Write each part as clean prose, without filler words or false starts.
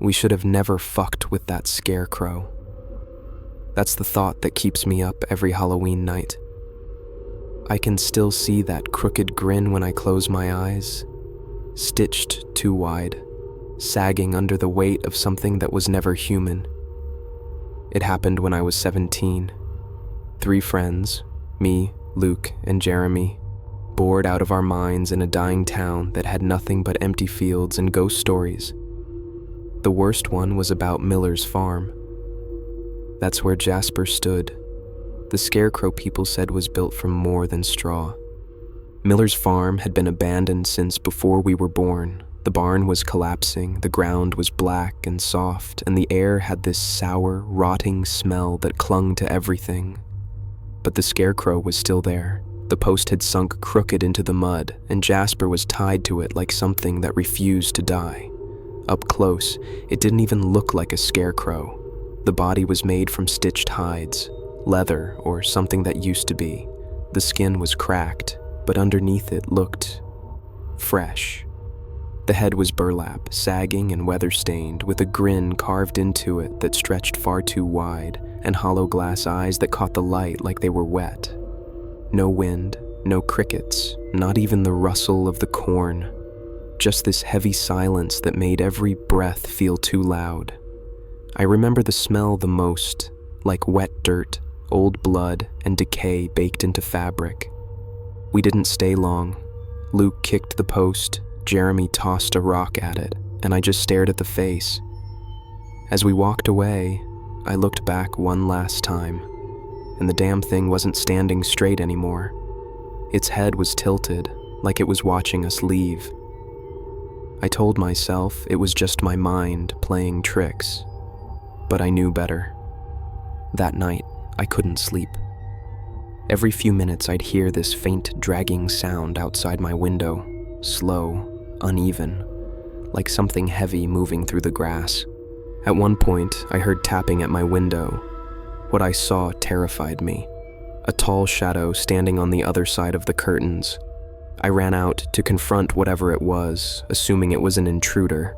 We should have never fucked with that scarecrow. That's the thought that keeps me up every Halloween night. I can still see that crooked grin when I close my eyes, stitched too wide, sagging under the weight of something that was never human. It happened when I was 17. 3 friends, me, Luke, and Jeremy, bored out of our minds in a dying town that had nothing but empty fields and ghost stories. The worst one was about Miller's farm. That's where Jasper stood. The scarecrow people said was built from more than straw. Miller's farm had been abandoned since before we were born. The barn was collapsing, the ground was black and soft, and the air had this sour, rotting smell that clung to everything. But the scarecrow was still there. The post had sunk crooked into the mud, and Jasper was tied to it like something that refused to die. Up close, it didn't even look like a scarecrow. The body was made from stitched hides, leather, or something that used to be. The skin was cracked, but underneath it looked fresh. The head was burlap, sagging and weather-stained, with a grin carved into it that stretched far too wide, and hollow glass eyes that caught the light like they were wet. No wind, no crickets, not even the rustle of the corn. Just this heavy silence that made every breath feel too loud. I remember the smell the most, like wet dirt, old blood, and decay baked into fabric. We didn't stay long. Luke kicked the post, Jeremy tossed a rock at it, and I just stared at the face. As we walked away, I looked back one last time, and the damn thing wasn't standing straight anymore. Its head was tilted, like it was watching us leave. I told myself it was just my mind playing tricks, but I knew better. That night, I couldn't sleep. Every few minutes, I'd hear this faint, dragging sound outside my window, slow, uneven, like something heavy moving through the grass. At one point, I heard tapping at my window. What I saw terrified me. A tall shadow standing on the other side of the curtains. I ran out to confront whatever it was, assuming it was an intruder,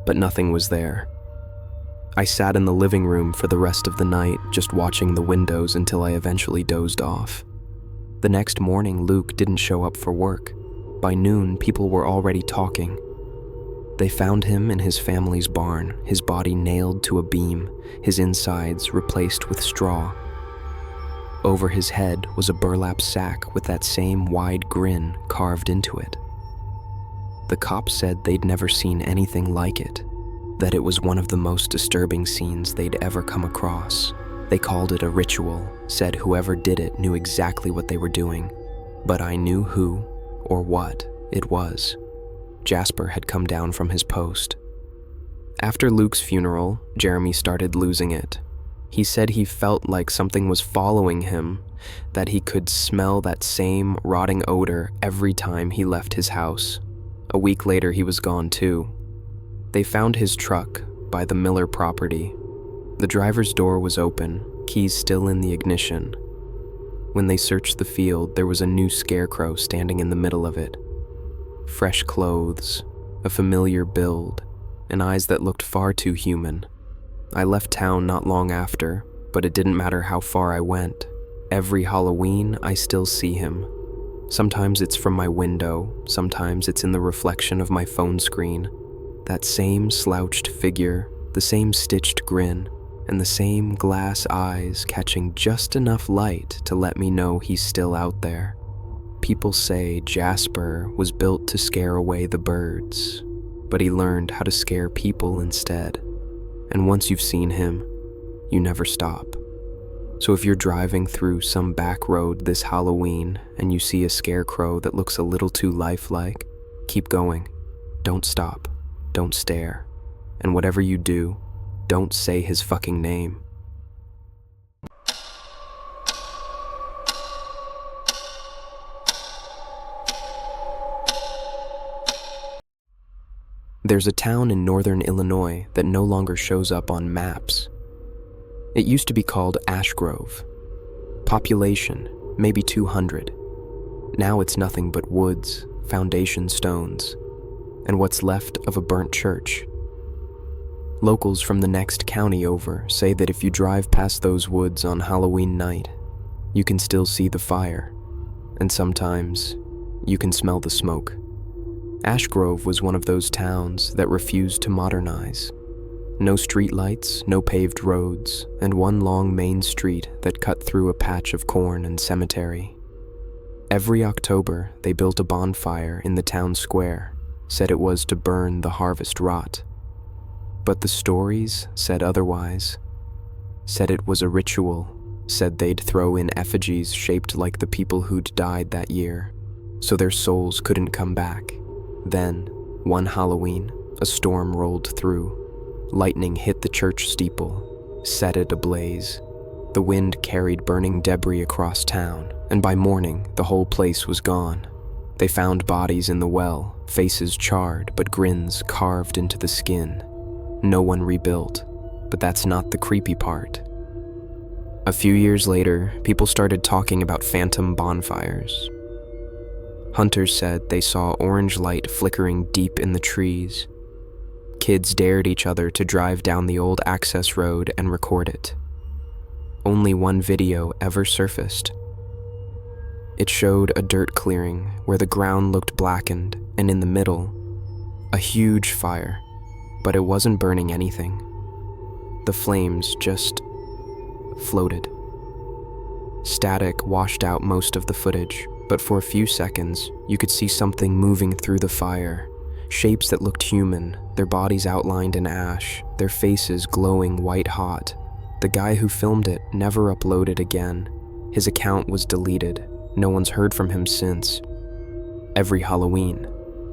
but nothing was there. I sat in the living room for the rest of the night, just watching the windows until I eventually dozed off. The next morning, Luke didn't show up for work. By noon, people were already talking. They found him in his family's barn, his body nailed to a beam, his insides replaced with straw. Over his head was a burlap sack with that same wide grin carved into it. The cops said they'd never seen anything like it, that it was one of the most disturbing scenes they'd ever come across. They called it a ritual, said whoever did it knew exactly what they were doing, but I knew who or what it was. Jasper had come down from his post. After Luke's funeral, Jeremy started losing it. He said he felt like something was following him, that he could smell that same rotting odor every time he left his house. A week later, he was gone too. They found his truck by the Miller property. The driver's door was open, keys still in the ignition. When they searched the field, there was a new scarecrow standing in the middle of it. Fresh clothes, a familiar build, and eyes that looked far too human. I left town not long after, but it didn't matter how far I went. Every Halloween, I still see him. Sometimes it's from my window, sometimes it's in the reflection of my phone screen. That same slouched figure, the same stitched grin, and the same glass eyes catching just enough light to let me know he's still out there. People say Jasper was built to scare away the birds, but he learned how to scare people instead. And once you've seen him, you never stop. So if you're driving through some back road this Halloween and you see a scarecrow that looks a little too lifelike, keep going. Don't stop. Don't stare. And whatever you do, don't say his fucking name. There's a town in northern Illinois that no longer shows up on maps. It used to be called Ash Grove. Population, maybe 200. Now it's nothing but woods, foundation stones, and what's left of a burnt church. Locals from the next county over say that if you drive past those woods on Halloween night, you can still see the fire, and sometimes you can smell the smoke. Ash Grove was one of those towns that refused to modernize. No streetlights, no paved roads, and one long main street that cut through a patch of corn and cemetery. Every October, they built a bonfire in the town square, said it was to burn the harvest rot. But the stories said otherwise, said it was a ritual, said they'd throw in effigies shaped like the people who'd died that year, so their souls couldn't come back. Then, one Halloween, a storm rolled through. Lightning hit the church steeple, set it ablaze. The wind carried burning debris across town, and by morning, the whole place was gone. They found bodies in the well, faces charred, but grins carved into the skin. No one rebuilt, but that's not the creepy part. A few years later, people started talking about phantom bonfires. Hunters said they saw orange light flickering deep in the trees. Kids dared each other to drive down the old access road and record it. Only one video ever surfaced. It showed a dirt clearing where the ground looked blackened, and in the middle, a huge fire, but it wasn't burning anything. The flames just floated. Static washed out most of the footage, but for a few seconds, you could see something moving through the fire. Shapes that looked human, their bodies outlined in ash, their faces glowing white-hot. The guy who filmed it never uploaded again. His account was deleted. No one's heard from him since. Every Halloween,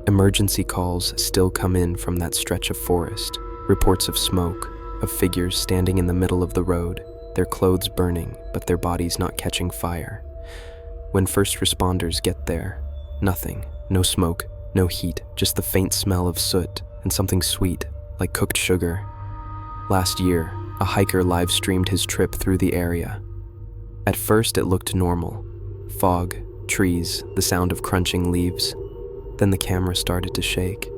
emergency calls still come in from that stretch of forest. Reports of smoke, of figures standing in the middle of the road, their clothes burning, but their bodies not catching fire. When first responders get there, nothing, no smoke, no heat, just the faint smell of soot and something sweet, like cooked sugar. Last year, a hiker live-streamed his trip through the area. At first, it looked normal. Fog, trees, the sound of crunching leaves. Then the camera started to shake.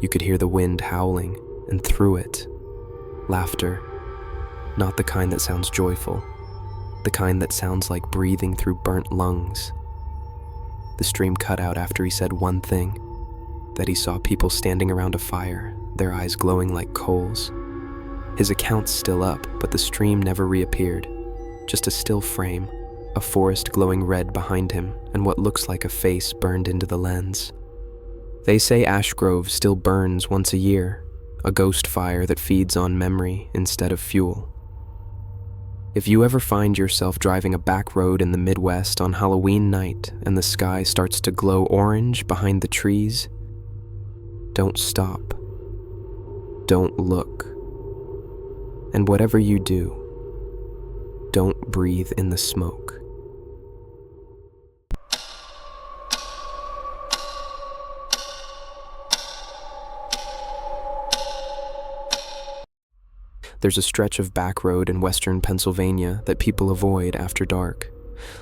You could hear the wind howling, and through it, laughter. Not the kind that sounds joyful, the kind that sounds like breathing through burnt lungs. The stream cut out after he said one thing, that he saw people standing around a fire, their eyes glowing like coals. His account's still up, but the stream never reappeared. Just a still frame, a forest glowing red behind him, and what looks like a face burned into the lens. They say Ash Grove still burns once a year, a ghost fire that feeds on memory instead of fuel. If you ever find yourself driving a back road in the Midwest on Halloween night and the sky starts to glow orange behind the trees, don't stop. Don't look. And whatever you do, don't breathe in the smoke. There's a stretch of back road in western Pennsylvania that people avoid after dark.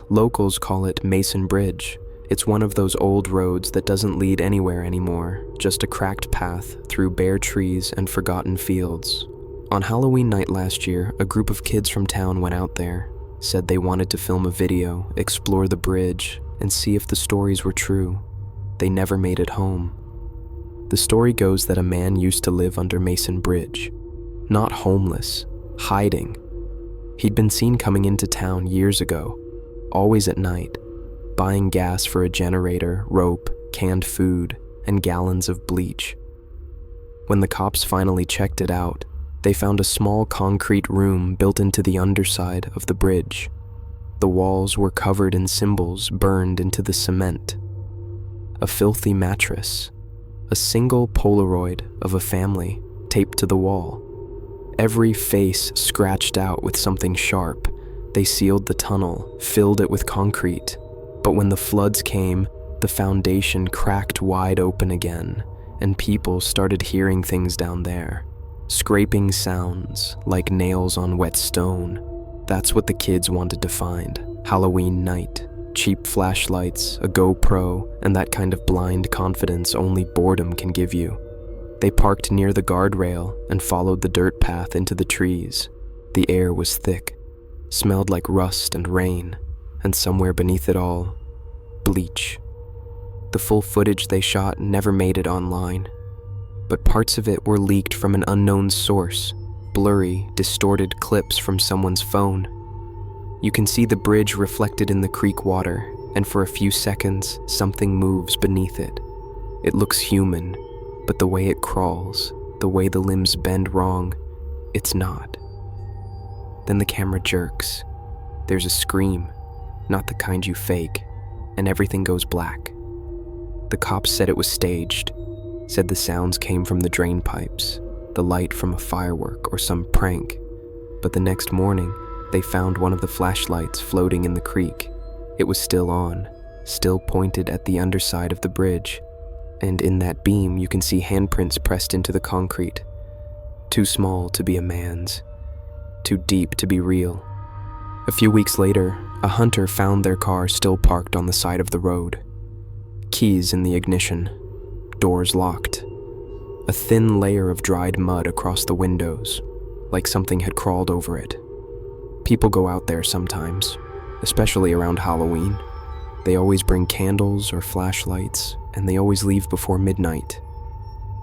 Locals call it Mason Bridge. It's one of those old roads that doesn't lead anywhere anymore, just a cracked path through bare trees and forgotten fields. On Halloween night last year, a group of kids from town went out there, said they wanted to film a video, explore the bridge, and see if the stories were true. They never made it home. The story goes that a man used to live under Mason Bridge. Not homeless, hiding. He'd been seen coming into town years ago, always at night, buying gas for a generator, rope, canned food, and gallons of bleach. When the cops finally checked it out, they found a small concrete room built into the underside of the bridge. The walls were covered in symbols burned into the cement. A filthy mattress, a single Polaroid of a family taped to the wall. Every face scratched out with something sharp. They sealed the tunnel, filled it with concrete. But when the floods came, the foundation cracked wide open again, and people started hearing things down there. Scraping sounds, like nails on wet stone. That's what the kids wanted to find. Halloween night. Cheap flashlights, a GoPro, and that kind of blind confidence only boredom can give you. They parked near the guardrail and followed the dirt path into the trees. The air was thick, smelled like rust and rain, and somewhere beneath it all, bleach. The full footage they shot never made it online, but parts of it were leaked from an unknown source, blurry, distorted clips from someone's phone. You can see the bridge reflected in the creek water, and for a few seconds, something moves beneath it. It looks human, but the way it crawls, the way the limbs bend wrong, it's not. Then the camera jerks. There's a scream, not the kind you fake, and everything goes black. The cops said it was staged, said the sounds came from the drain pipes, the light from a firework or some prank. But the next morning, they found one of the flashlights floating in the creek. It was still on, still pointed at the underside of the bridge, and in that beam you can see handprints pressed into the concrete. Too small to be a man's, too deep to be real. A few weeks later, a hunter found their car still parked on the side of the road. Keys in the ignition, doors locked. A thin layer of dried mud across the windows, like something had crawled over it. People go out there sometimes, especially around Halloween. They always bring candles or flashlights, and they always leave before midnight.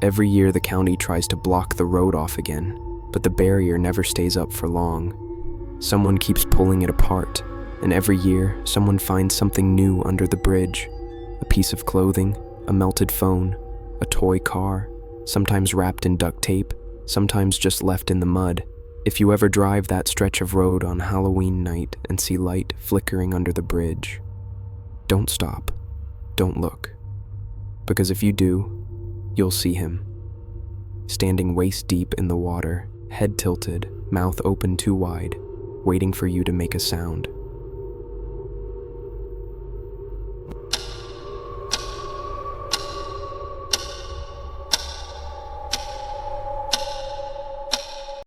Every year the county tries to block the road off again, but the barrier never stays up for long. Someone keeps pulling it apart, and every year someone finds something new under the bridge. A piece of clothing, a melted phone, a toy car, sometimes wrapped in duct tape, sometimes just left in the mud. If you ever drive that stretch of road on Halloween night and see light flickering under the bridge, don't stop, don't look. Because if you do, you'll see him. Standing waist deep in the water, head tilted, mouth open too wide, waiting for you to make a sound.